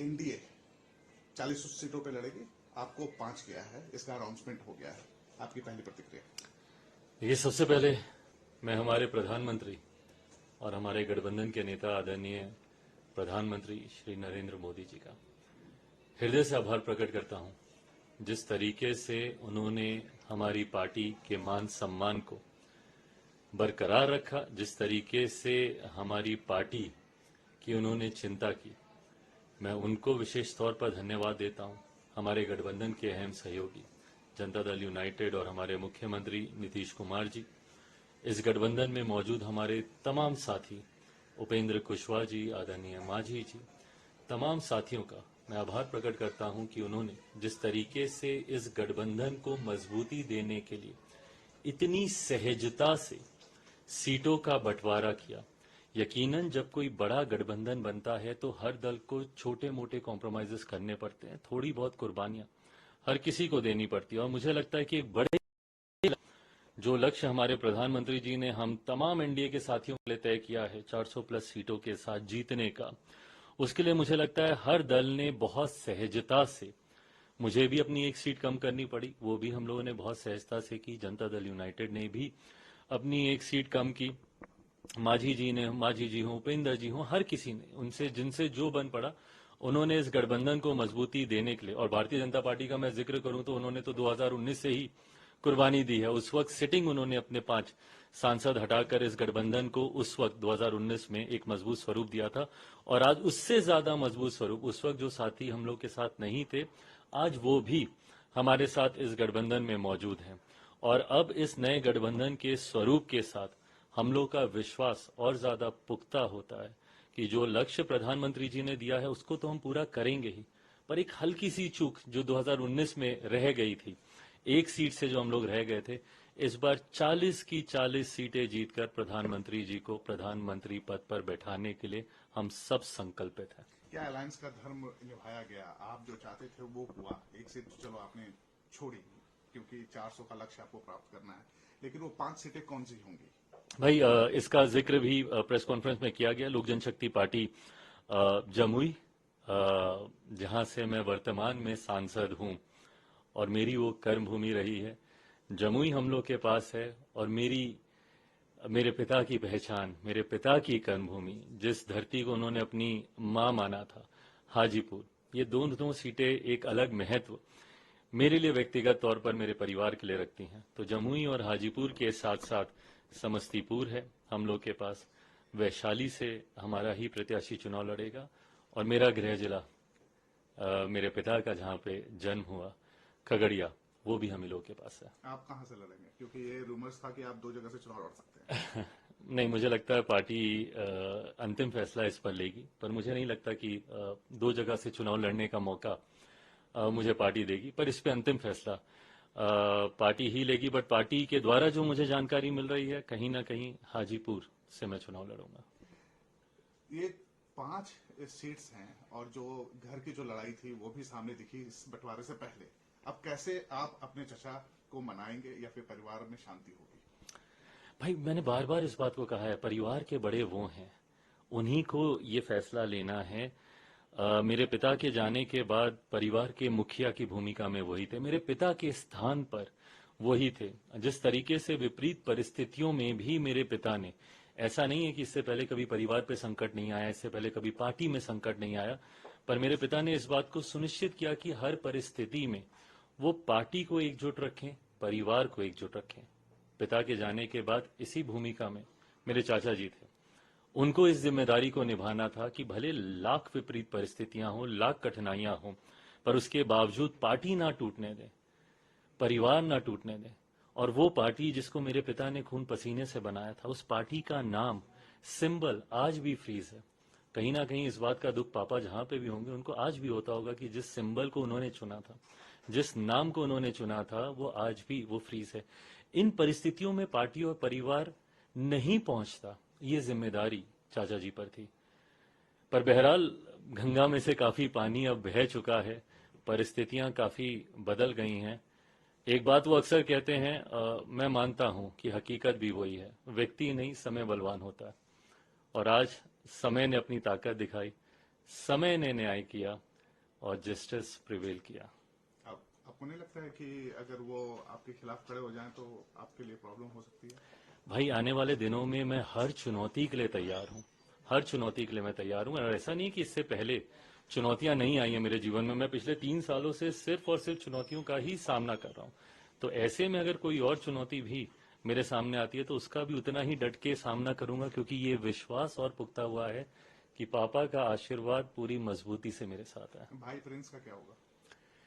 NDA 40 सीटों पे लड़ेगी, आपको 5 किया है, इसका अनाउंसमेंट हो गया है, आपकी पहली प्रतिक्रिया? ये सबसे पहले मैं हमारे प्रधानमंत्री और हमारे गठबंधन के नेता आदरणीय प्रधानमंत्री श्री नरेंद्र मोदी जी का हृदय से आभार प्रकट करता हूं। जिस तरीके से उन्होंने हमारी पार्टी के मान सम्मान को बरकरार रखा, जिस तरीके से हमारी पार्टी की उन्होंने चिंता की, मैं उनको विशेष तौर पर धन्यवाद देता हूं। हमारे गठबंधन के अहम सहयोगी जनता दल यूनाइटेड और हमारे मुख्यमंत्री नीतीश कुमार जी, इस गठबंधन में मौजूद हमारे तमाम साथी उपेंद्र कुशवाहा जी, आदरणीय मांझी जी, तमाम साथियों का मैं आभार प्रकट करता हूं कि उन्होंने जिस तरीके से इस गठबंधन को मजबूती देने के लिए इतनी सहजता से सीटों का बंटवारा किया। यकीनन जब कोई बड़ा गठबंधन बनता है तो हर दल को छोटे मोटे कॉम्प्रोमाइजेस करने पड़ते हैं, थोड़ी बहुत कुर्बानियां हर किसी को देनी पड़ती है। और मुझे लगता है कि एक बड़े जो लक्ष्य हमारे प्रधानमंत्री जी ने हम तमाम एनडीए के साथियों के लिए तय किया है 400 प्लस सीटों के साथ जीतने का, उसके लिए मुझे लगता है हर दल ने बहुत सहजता से, मुझे भी अपनी एक सीट कम करनी पड़ी, वो भी हम लोगों ने बहुत सहजता से की। जनता दल यूनाइटेड ने भी अपनी एक सीट कम की। मांझी जी हों, उपेंद्र जी हों, हर किसी ने उनसे जिनसे जो बन पड़ा उन्होंने इस गठबंधन को मजबूती देने के लिए। और भारतीय जनता पार्टी का मैं जिक्र करूं तो उन्होंने तो 2019 से ही कुर्बानी दी है। उस वक्त सिटिंग उन्होंने अपने 5 सांसद हटाकर इस गठबंधन को उस वक्त 2019 में एक मजबूत स्वरूप दिया था। और आज उससे ज्यादा मजबूत स्वरूप, उस वक्त जो साथी हम लोग के साथ नहीं थे, आज वो भी हमारे साथ इस गठबंधन में मौजूद हैं। और अब इस नए गठबंधन के स्वरूप के साथ हम लोग का विश्वास और ज्यादा पुख्ता होता है कि जो लक्ष्य प्रधानमंत्री जी ने दिया है उसको तो हम पूरा करेंगे ही, पर एक हल्की सी चूक जो 2019 में रह गई थी, एक सीट से जो हम लोग रह गए थे, इस बार 40 की 40 सीटें जीतकर प्रधानमंत्री जी को प्रधानमंत्री पद पर बैठाने के लिए हम सब संकल्पित हैं। क्या अलायंस का धर्म निभाया गया? आप जो चाहते थे वो हुआ, एक सीट चलो आपने छोड़ी क्योंकि 400 का लक्ष्य आपको प्राप्त करना है, लेकिन वो 5 सीटें कौन सी होंगी? भाई इसका जिक्र भी प्रेस कॉन्फ्रेंस में किया गया। लोक जनशक्ति पार्टी जमुई, जहां से मैं वर्तमान में सांसद हूं और मेरी वो कर्म भूमि रही है, जमुई हम लोग के पास है। और मेरे पिता की पहचान, मेरे पिता की कर्मभूमि, जिस धरती को उन्होंने अपनी मां माना था, हाजीपुर, ये दोनों सीटें एक अलग महत्व मेरे लिए व्यक्तिगत तौर पर मेरे परिवार के लिए रखती हैं। तो जमुई और हाजीपुर के साथ साथ समस्तीपुर है हम लोग के पास, वैशाली से हमारा ही प्रत्याशी चुनाव लड़ेगा। और मेरा गृह जिला मेरे पिता का जहां पे जन्म हुआ, खगड़िया, वो भी हम लोग के पास है। आप कहां से लड़ेंगे? क्योंकि ये रूमर्स था कि आप 2 जगह से चुनाव लड़ सकते हैं। नहीं, मुझे लगता है पार्टी अंतिम फैसला इस पर लेगी, पर मुझे नहीं लगता कि 2 जगह से चुनाव लड़ने का मौका मुझे पार्टी देगी। पर इस पे अंतिम फैसला पार्टी ही लेगी। बट पार्टी के द्वारा जो मुझे जानकारी मिल रही है, कहीं ना कहीं हाजीपुर से मैं चुनाव लड़ूंगा। ये 5 सीट्स हैं और जो घर की जो लड़ाई थी वो भी सामने दिखी इस बंटवारे से पहले। अब कैसे आप अपने चचा को मनाएंगे या फिर परिवार में शांति होगी? भाई मैंने बार बार इस बात को कहा है, परिवार के बड़े वो हैं, उन्हीं को ये फैसला लेना है। मेरे पिता के जाने के बाद परिवार के मुखिया की भूमिका में वही थे, मेरे पिता के स्थान पर वही थे। जिस तरीके से विपरीत परिस्थितियों में भी मेरे पिता ने, ऐसा नहीं है कि इससे पहले कभी परिवार पे संकट नहीं आया, इससे पहले कभी पार्टी में संकट नहीं आया, पर मेरे पिता ने इस बात को सुनिश्चित किया कि हर परिस्थिति में वो पार्टी को एकजुट रखें, परिवार को एकजुट रखें। पिता के जाने के बाद इसी भूमिका में मेरे चाचा जी थे, उनको इस जिम्मेदारी को निभाना था कि भले लाख विपरीत परिस्थितियां हों, लाख कठिनाइयां हों, पर उसके बावजूद पार्टी ना टूटने दें, परिवार ना टूटने दें। और वो पार्टी जिसको मेरे पिता ने खून पसीने से बनाया था, उस पार्टी का नाम, सिंबल आज भी फ्रीज है। कहीं ना कहीं इस बात का दुख पापा जहां पे भी होंगे उनको आज भी होता होगा कि जिस सिंबल को उन्होंने चुना था, जिस नाम को उन्होंने चुना था, वो आज भी वो फ्रीज है। इन परिस्थितियों में पार्टी और परिवार नहीं पहुंचता, ये जिम्मेदारी चाचा जी पर थी। पर बहरहाल गंगा में से काफी पानी अब बह चुका है, परिस्थितियां काफी बदल गई हैं। एक बात वो अक्सर कहते हैं, मैं मानता हूं कि हकीकत भी वही है, व्यक्ति नहीं समय बलवान होता है। और आज समय ने अपनी ताकत दिखाई, समय ने न्याय किया, और जस्टिस प्रिवेल किया। अब आपको नहीं लगता है कि अगर वो आपके खिलाफ खड़े हो जाएं तो आपके लिए प्रॉब्लम हो सकती है? भाई आने वाले दिनों में मैं हर चुनौती के लिए तैयार हूं, हर चुनौती के लिए मैं तैयार हूं। और ऐसा नहीं कि इससे पहले चुनौतियां नहीं आई हैं मेरे जीवन में। मैं पिछले 3 सालों से सिर्फ और सिर्फ चुनौतियों का ही सामना कर रहा हूं। तो ऐसे में अगर कोई और चुनौती भी मेरे सामने आती है तो उसका भी उतना ही डट के सामना करूंगा, क्योंकि ये विश्वास और पुख्ता हुआ है कि पापा का आशीर्वाद पूरी मजबूती से मेरे साथ है। भाई प्रिंस का क्या होगा?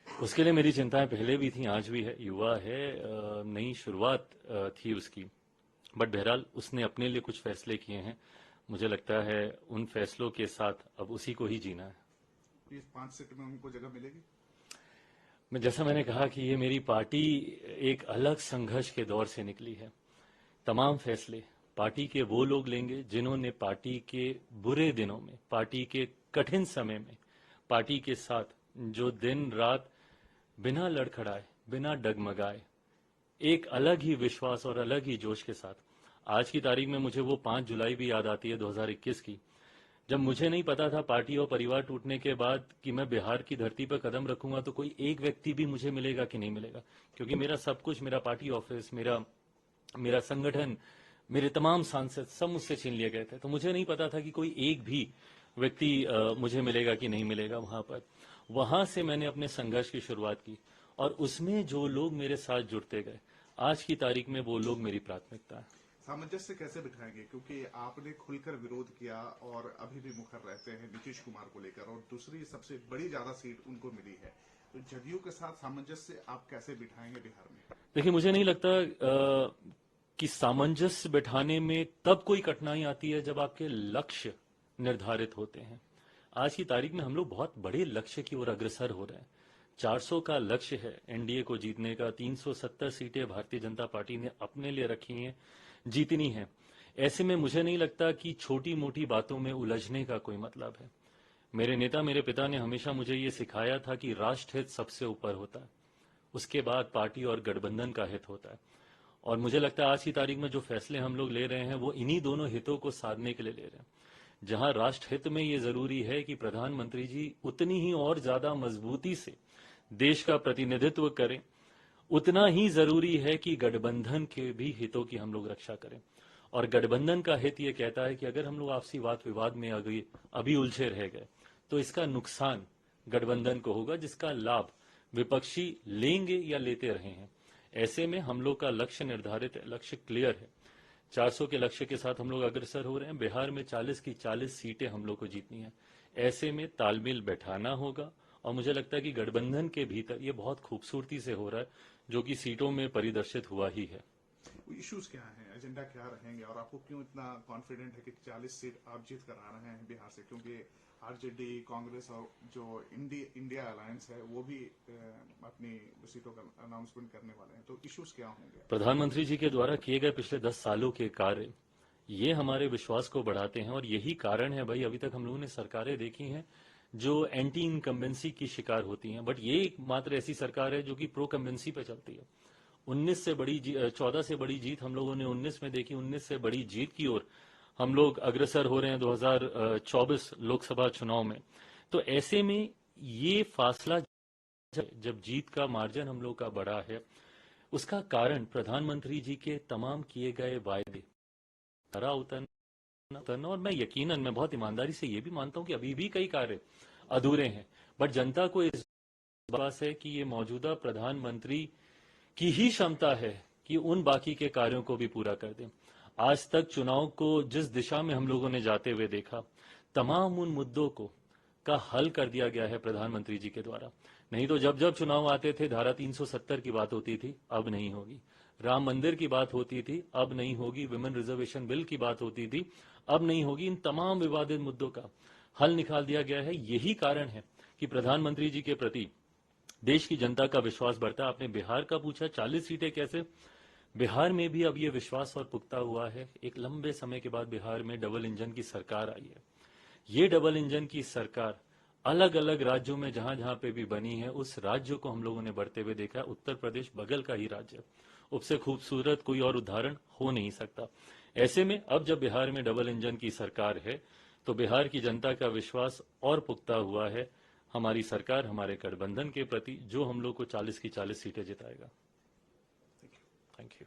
उसके लिए मेरी चिंताएं पहले भी थी, आज भी है। युवा है, नई शुरुआत थी उसकी। बट बहरहाल उसने अपने लिए कुछ फैसले किए हैं। मुझे लगता है उन फैसलों के साथ अब उसी को ही जीना है। इस 5 सीट में उनको जगह मिलेगी? जैसा मैंने कहा कि ये मेरी पार्टी एक अलग संघर्ष के दौर से निकली है। तमाम फैसले पार्टी के वो लोग लेंगे जिन्होंने पार्टी के बुरे दिनों में, पार्टी के कठिन समय में पार्टी के साथ जो दिन रात बिना लड़खड़ाए, बिना डगमगाए, एक अलग ही विश्वास और अलग ही जोश के साथ। आज की तारीख में मुझे वो 5 जुलाई भी याद आती है 2021 की, जब मुझे नहीं पता था पार्टी और परिवार टूटने के बाद कि मैं बिहार की धरती पर कदम रखूंगा तो कोई एक व्यक्ति भी मुझे मिलेगा कि नहीं मिलेगा। क्योंकि मेरा सब कुछ, मेरा पार्टी ऑफिस, मेरा संगठन, मेरे तमाम सांसद सब मुझसे छीन लिए गए थे। तो मुझे नहीं पता था कि कोई एक भी व्यक्ति मुझे मिलेगा कि नहीं मिलेगा वहां पर। वहां से मैंने अपने संघर्ष की शुरुआत की और उसमें जो लोग मेरे साथ जुड़ते गए, आज की तारीख में वो लोग मेरी प्राथमिकता है। सामंजस्य कैसे बिठाएंगे, क्योंकि आपने खुलकर विरोध किया और अभी भी मुखर रहते हैं नीतीश कुमार को लेकर, और दूसरी सबसे बड़ी ज्यादा सीट उनको मिली है, तो जदयू के साथ सामंजस्य आप कैसे बिठाएंगे बिहार में? देखिए, मुझे नहीं लगता कि सामंजस्य बिठाने में तब कोई कठिनाई आती है जब आपके लक्ष्य निर्धारित होते हैं। आज की तारीख में हम लोग बहुत बड़े लक्ष्य की ओर अग्रसर हो रहे हैं। 400 का लक्ष्य है एनडीए को जीतने का। 370 सीटें भारतीय जनता पार्टी ने अपने लिए रखी हैं, जीतनी है। ऐसे में मुझे नहीं लगता कि छोटी मोटी बातों में उलझने का कोई मतलब है। मेरे नेता, मेरे पिता ने हमेशा मुझे ये सिखाया था कि राष्ट्र हित सबसे ऊपर होता है, उसके बाद पार्टी और गठबंधन का हित होता है। और मुझे लगता है आज की तारीख में जो फैसले हम लोग ले रहे हैं वो इन्हीं दोनों हितों को साधने के लिए ले रहे हैं। जहां राष्ट्र हित में ये जरूरी है कि प्रधानमंत्री जी उतनी ही और ज्यादा मजबूती से देश का प्रतिनिधित्व करें, उतना ही जरूरी है कि गठबंधन के भी हितों की हम लोग रक्षा करें। और गठबंधन का हित ये कहता है कि अगर हम लोग आपसी वाद विवाद में अभी उलझे रह गए तो इसका नुकसान गठबंधन को होगा, जिसका लाभ विपक्षी लेंगे या लेते रहे हैं। ऐसे में हम लोग का लक्ष्य निर्धारित है, लक्ष्य क्लियर है। 400 के लक्ष्य के साथ हम लोग अग्रसर हो रहे हैं। बिहार में 40 की 40 सीटें हम लोग को जीतनी है। ऐसे में तालमेल बैठाना होगा और मुझे लगता है कि गठबंधन के भीतर ये बहुत खूबसूरती से हो रहा है, जो कि सीटों में परिदर्शित हुआ ही है। इश्यूज क्या हैं, एजेंडा क्या रहेंगे, और आपको क्यों इतना कॉन्फिडेंट है कि 40 सीट आप जीत कर आ रहे हैं बिहार से? क्योंकि आरजेडी, कांग्रेस और जो इंडिया अलायंस है वो भी अपनी सीटों का अनाउंसमेंट करने वाले हैं, तो इश्यूज क्या होंगे? प्रधानमंत्री जी के द्वारा किए गए पिछले 10 सालों के कार्य ये हमारे विश्वास को बढ़ाते हैं। और यही कारण है भाई, अभी तक हम लोगों ने सरकारें देखी हैं जो एंटी इनकम्बेंसी की शिकार होती हैं, बट ये एकमात्र ऐसी सरकार है जो कि प्रो कम्बेंसी पे चलती है। 14 से बड़ी जीत हम लोगों ने 19 में देखी। 19 से बड़ी जीत की ओर हम लोग अग्रसर हो रहे हैं 2024 लोकसभा चुनाव में। तो ऐसे में ये फासला, जब जीत का मार्जिन हम लोग का बड़ा है, उसका कारण प्रधानमंत्री जी के तमाम किए गए वायदे खरा उतरना। और मैं बहुत ईमानदारी से ये भी मानता हूं कि अभी भी कई कार्य अधूरे हैं, बट जनता को इस बात है कि ये मौजूदा प्रधानमंत्री की ही क्षमता है कि उन बाकी के कार्यों को भी पूरा कर दें। आज तक चुनाव को जिस दिशा में हम लोगों ने जाते हुए देखा, तमाम उन मुद्दों को का हल कर दिया गया है प्रधानमंत्री जी के द्वारा। नहीं तो जब जब चुनाव आते थे धारा 370 की बात होती थी, अब नहीं होगी। राम मंदिर की बात होती थी, अब नहीं होगी। विमेन रिजर्वेशन बिल की बात होती थी, अब नहीं होगी। इन तमाम विवादित मुद्दों का हल निकाल दिया गया है। यही कारण है कि प्रधानमंत्री जी के प्रति देश की जनता का विश्वास बढ़ता है। आपने बिहार का पूछा, 40 सीटें कैसे? बिहार में भी अब ये विश्वास और पुख्ता हुआ है। एक लंबे समय के बाद बिहार में डबल इंजन की सरकार आई है। ये डबल इंजन की सरकार अलग अलग राज्यों में जहां जहां पे भी बनी है, उस राज्य को हम लोगों ने बढ़ते हुए देखा है। उत्तर प्रदेश बगल का ही राज्य, उससे खूबसूरत कोई और उदाहरण हो नहीं सकता। ऐसे में अब जब बिहार में डबल इंजन की सरकार है तो बिहार की जनता का विश्वास और पुख्ता हुआ है। हमारी सरकार हमारे गठबंधन के प्रति जो हम लोग को 40 की 40 सीटें जिताएगा। Thank you.